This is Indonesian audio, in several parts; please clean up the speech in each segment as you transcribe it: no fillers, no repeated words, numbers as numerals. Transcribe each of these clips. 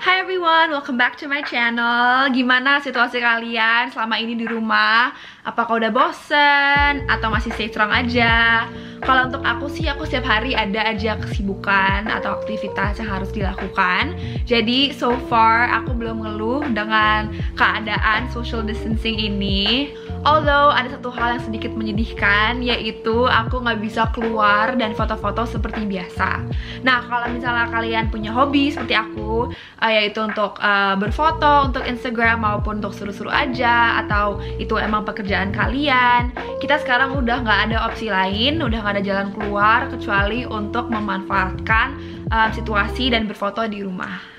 Hi everyone, welcome back to my channel. Gimana situasi kalian selama ini di rumah? Apakah udah bosen? Atau masih stay strong aja? Kalau untuk aku sih, aku setiap hari ada aja kesibukan atau aktivitas yang harus dilakukan. Jadi so far aku belum ngeluh dengan keadaan social distancing ini. Although ada satu hal yang sedikit menyedihkan, yaitu aku nggak bisa keluar dan foto-foto seperti biasa. Nah, kalau misalnya kalian punya hobi seperti aku, yaitu untuk berfoto untuk Instagram maupun untuk seru-seru aja, atau itu emang pekerjaan kalian, kita sekarang udah nggak ada opsi lain, udah nggak ada jalan keluar kecuali untuk memanfaatkan situasi dan berfoto di rumah.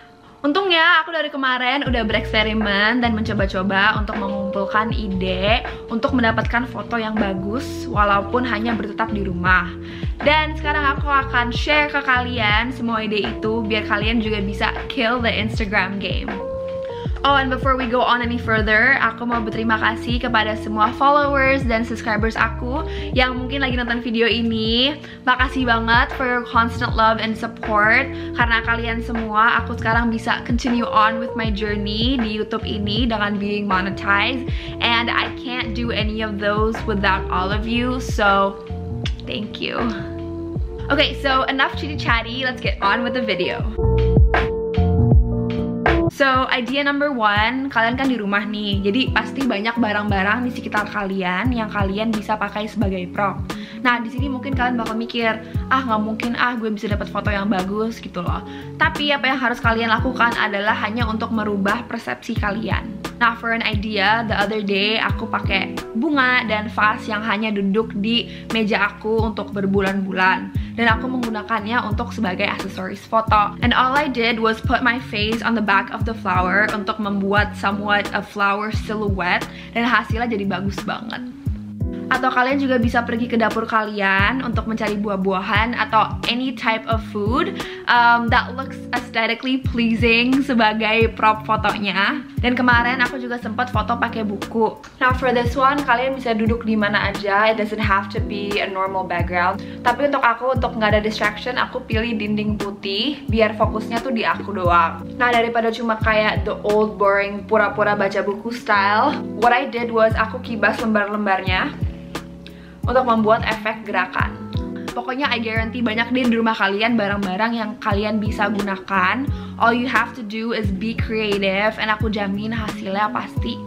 Untungnya aku dari kemarin udah bereksperimen dan mencoba-coba untuk mengumpulkan ide untuk mendapatkan foto yang bagus walaupun hanya bertetap di rumah. Dan sekarang aku akan share ke kalian semua ide itu biar kalian juga bisa kill the Instagram game. Oh, and before we go on any further, aku mau berterima kasih kepada semua followers dan subscribers aku yang mungkin lagi nonton video ini. Makasih banget for your constant love and support. Karena kalian semua, aku sekarang bisa continue on with my journey di YouTube ini dengan being monetized. And I can't do any of those without all of you, so thank you. Okay, so enough chitty-chatty, let's get on with the video. So, idea number one, kalian kan di rumah nih, jadi pasti banyak barang-barang di sekitar kalian yang kalian bisa pakai sebagai prop. Nah, di sini mungkin kalian bakal mikir, nggak mungkin gue bisa dapat foto yang bagus gitu loh. Tapi apa yang harus kalian lakukan adalah hanya untuk merubah persepsi kalian. Nah, for an idea, the other day aku pakai bunga dan vase yang hanya duduk di meja aku untuk berbulan-bulan. Dan aku menggunakannya untuk sebagai aksesoris foto. And all I did was put my face on the back of the flower untuk membuat somewhat a flower silhouette. Dan hasilnya jadi bagus banget. Atau kalian juga bisa pergi ke dapur kalian untuk mencari buah-buahan atau any type of food that looks aesthetically pleasing sebagai prop fotonya. Dan kemarin aku juga sempat foto pakai buku. Now for this one, kalian bisa duduk di mana aja. It doesn't have to be a normal background. Tapi untuk aku, untuk nggak ada distraction, aku pilih dinding putih biar fokusnya tuh di aku doang. Nah, daripada cuma kayak the old boring pura-pura baca buku style, what I did was aku kibas lembar-lembarnya untuk membuat efek gerakan. Pokoknya I guarantee banyak deh di rumah kalian barang-barang yang kalian bisa gunakan. All you have to do is be creative, and aku jamin hasilnya pasti.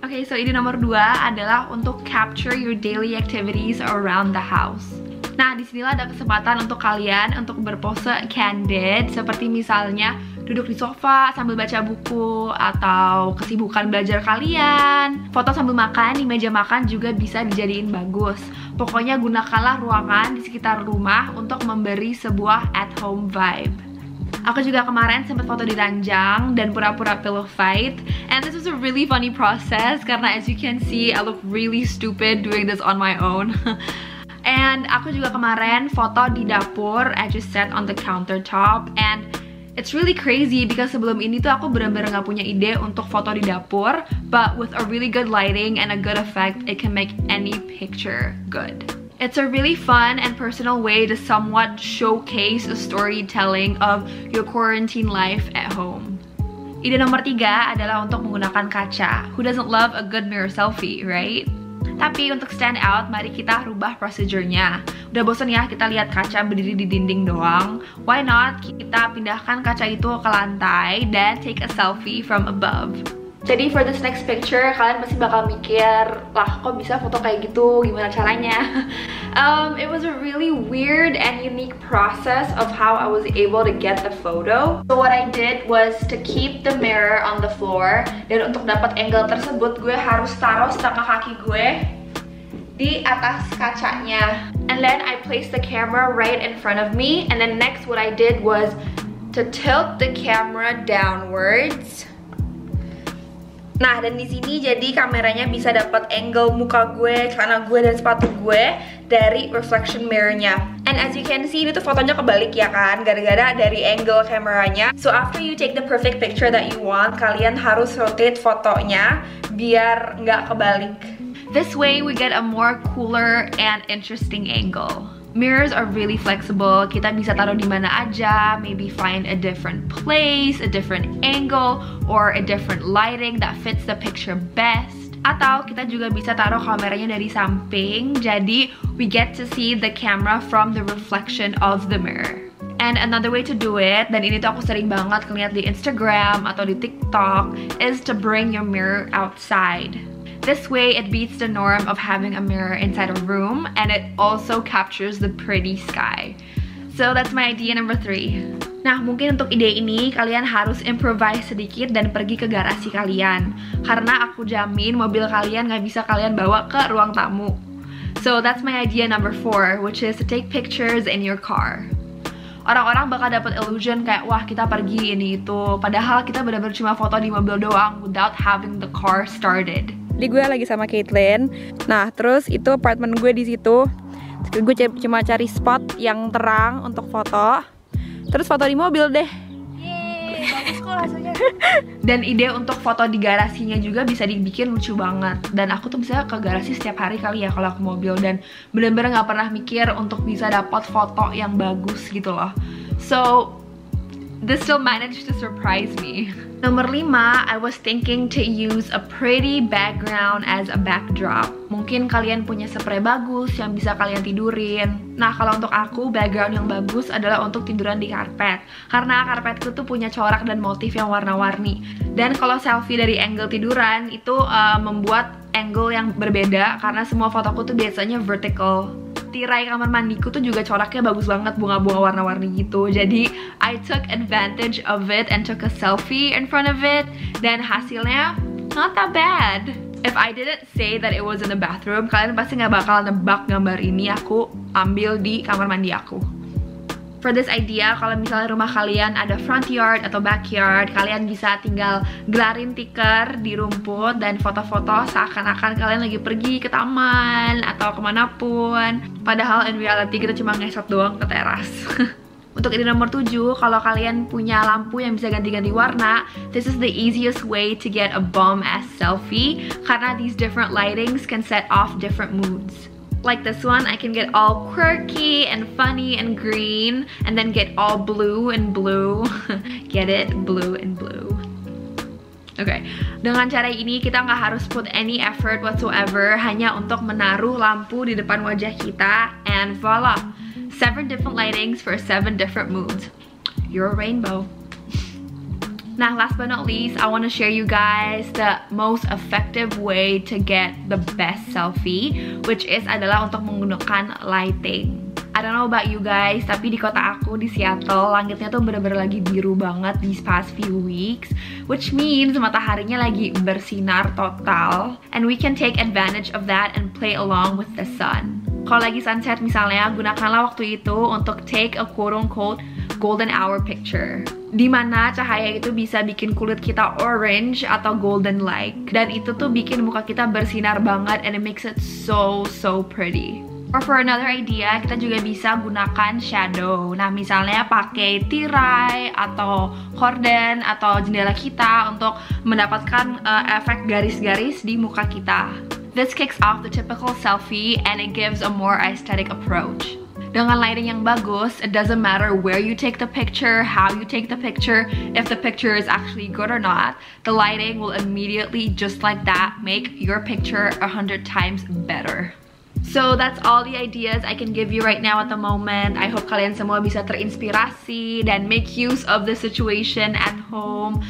Okay, so ide nomor 2 adalah untuk capture your daily activities around the house. Nah, disinilah ada kesempatan untuk kalian untuk berpose candid, seperti misalnya duduk di sofa sambil baca buku, atau kesibukan belajar kalian. Foto sambil makan di meja makan juga bisa dijadiin bagus. Pokoknya gunakanlah ruangan di sekitar rumah untuk memberi sebuah at home vibe. Aku juga kemarin sempat foto di ranjang dan pura-pura pillow fight. And this was a really funny process karena as you can see, I look really stupid doing this on my own. And aku juga kemarin foto di dapur. I just sat on the countertop and it's really crazy because sebelum ini tuh aku bener-bener gak punya ide untuk foto di dapur, but with a really good lighting and a good effect, it can make any picture good. It's a really fun and personal way to somewhat showcase a storytelling of your quarantine life at home. Ide nomor 3 adalah untuk menggunakan kaca. Who doesn't love a good mirror selfie, right? Tapi untuk stand out, mari kita rubah prosedurnya. Udah bosan ya kita lihat kaca berdiri di dinding doang? Why not kita pindahkan kaca itu ke lantai dan take a selfie from above. Jadi for this next picture, kalian pasti bakal mikir, lah kok bisa foto kayak gitu, gimana caranya? It was a really weird and unique process of how I was able to get the photo. So what I did was to keep the mirror on the floor. Dan untuk dapat angle tersebut, gue harus taruh setengah kaki gue di atas kacanya. And then I placed the camera right in front of me. And then next what I did was to tilt the camera downwards. Nah, dan di sini jadi kameranya bisa dapat angle muka gue, celana gue, dan sepatu gue dari reflection mirrornya. And as you can see, ini tuh fotonya kebalik ya kan, gara-gara dari angle kameranya. So after you take the perfect picture that you want, kalian harus rotate fotonya biar nggak kebalik. This way we get a more cooler and interesting angle. Mirrors are really flexible. Kita bisa taruh di mana aja, maybe find a different place, a different angle, or a different lighting that fits the picture best. Atau kita juga bisa taruh kameranya dari samping, jadi we get to see the camera from the reflection of the mirror. And another way to do it, dan ini tuh aku sering banget ngeliat di Instagram atau di TikTok, is to bring your mirror outside. This way, it beats the norm of having a mirror inside a room, and it also captures the pretty sky. So that's my idea number 3. Nah, mungkin untuk ide ini, kalian harus improvise sedikit dan pergi ke garasi kalian. Karena aku jamin mobil kalian nggak bisa kalian bawa ke ruang tamu. So that's my idea number 4, which is to take pictures in your car. Orang-orang bakal dapat illusion kayak, wah kita pergi ini itu. Padahal kita benar-benar cuma foto di mobil doang without having the car started. Jadi gue lagi sama Caitlin. Nah, terus itu apartemen gue di situ. Gue cuma cari spot yang terang untuk foto. Terus foto di mobil deh. Yeay, bagus kok rasanya. Dan ide untuk foto di garasinya juga bisa dibikin lucu banget. Dan aku tuh bisa ke garasi setiap hari kali ya kalau aku mobil. Dan bener-bener gak pernah mikir untuk bisa dapat foto yang bagus gitu loh. So, this still managed to surprise me. Nomor 5, I was thinking to use a pretty background as a backdrop. Mungkin kalian punya spray bagus yang bisa kalian tidurin. Nah, kalau untuk aku, background yang bagus adalah untuk tiduran di karpet. Karena karpetku tuh punya corak dan motif yang warna-warni. Dan kalau selfie dari angle tiduran, itu membuat angle yang berbeda. Karena semua fotoku tuh biasanya vertical. Tirai kamar mandiku tuh juga coraknya bagus banget, bunga-bunga warna-warni gitu. Jadi I took advantage of it and took a selfie in front of it. Dan hasilnya not that bad. If I didn't say that it was in the bathroom, kalian pasti nggak bakal nebak gambar ini aku ambil di kamar mandi aku. For this idea, kalau misalnya rumah kalian ada front yard atau backyard, kalian bisa tinggal gelarin tikar di rumput dan foto-foto seakan-akan kalian lagi pergi ke taman atau kemanapun. Padahal in reality kita cuma ngesot doang ke teras. Untuk ide nomor 7, kalau kalian punya lampu yang bisa ganti-ganti warna, this is the easiest way to get a bomb-ass selfie karena these different lightings can set off different moods. Like this one, I can get all quirky and funny and green, and then get all blue and blue. Get it? Blue and blue. Okay, dengan cara ini kita nggak harus put any effort whatsoever, hanya untuk menaruh lampu di depan wajah kita, and voila! 7 different lightings for 7 different moods. You're a rainbow. Now, last but not least, I want to share you guys the most effective way to get the best selfie, which is adalah untuk menggunakan lighting. I don't know about you guys, tapi di kota aku di Seattle, langitnya tuh bener-bener lagi biru banget these past few weeks, which means mataharinya lagi bersinar total, and we can take advantage of that and play along with the sun. Kalau lagi sunset misalnya, gunakanlah waktu itu untuk take a quote-unquote golden hour picture, dimana cahaya itu bisa bikin kulit kita orange atau golden like, dan itu tuh bikin muka kita bersinar banget, and it makes it so pretty. Or for another idea, kita juga bisa gunakan shadow. Nah, misalnya pakai tirai atau horden atau jendela kita untuk mendapatkan efek garis-garis di muka kita. This kicks off the typical selfie and it gives a more aesthetic approach. Dengan lighting yang bagus, it doesn't matter where you take the picture, how you take the picture, if the picture is actually good or not, the lighting will immediately, just like that, make your picture 100 times better. So that's all the ideas I can give you right now at the moment. I hope kalian semua bisa terinspirasi dan make use of the situation at home.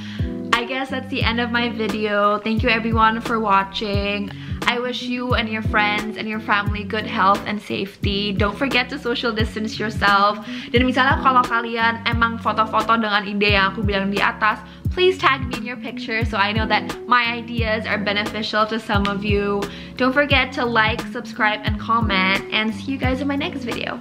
I guess that's the end of my video. Thank you everyone for watching. I wish you and your friends and your family good health and safety. Don't forget to social distance yourself. Dan misalnya kalau kalian emang foto-foto dengan ide yang aku bilang di atas, please tag me in your picture so I know that my ideas are beneficial to some of you. Don't forget to like, subscribe, and comment, and see you guys in my next video.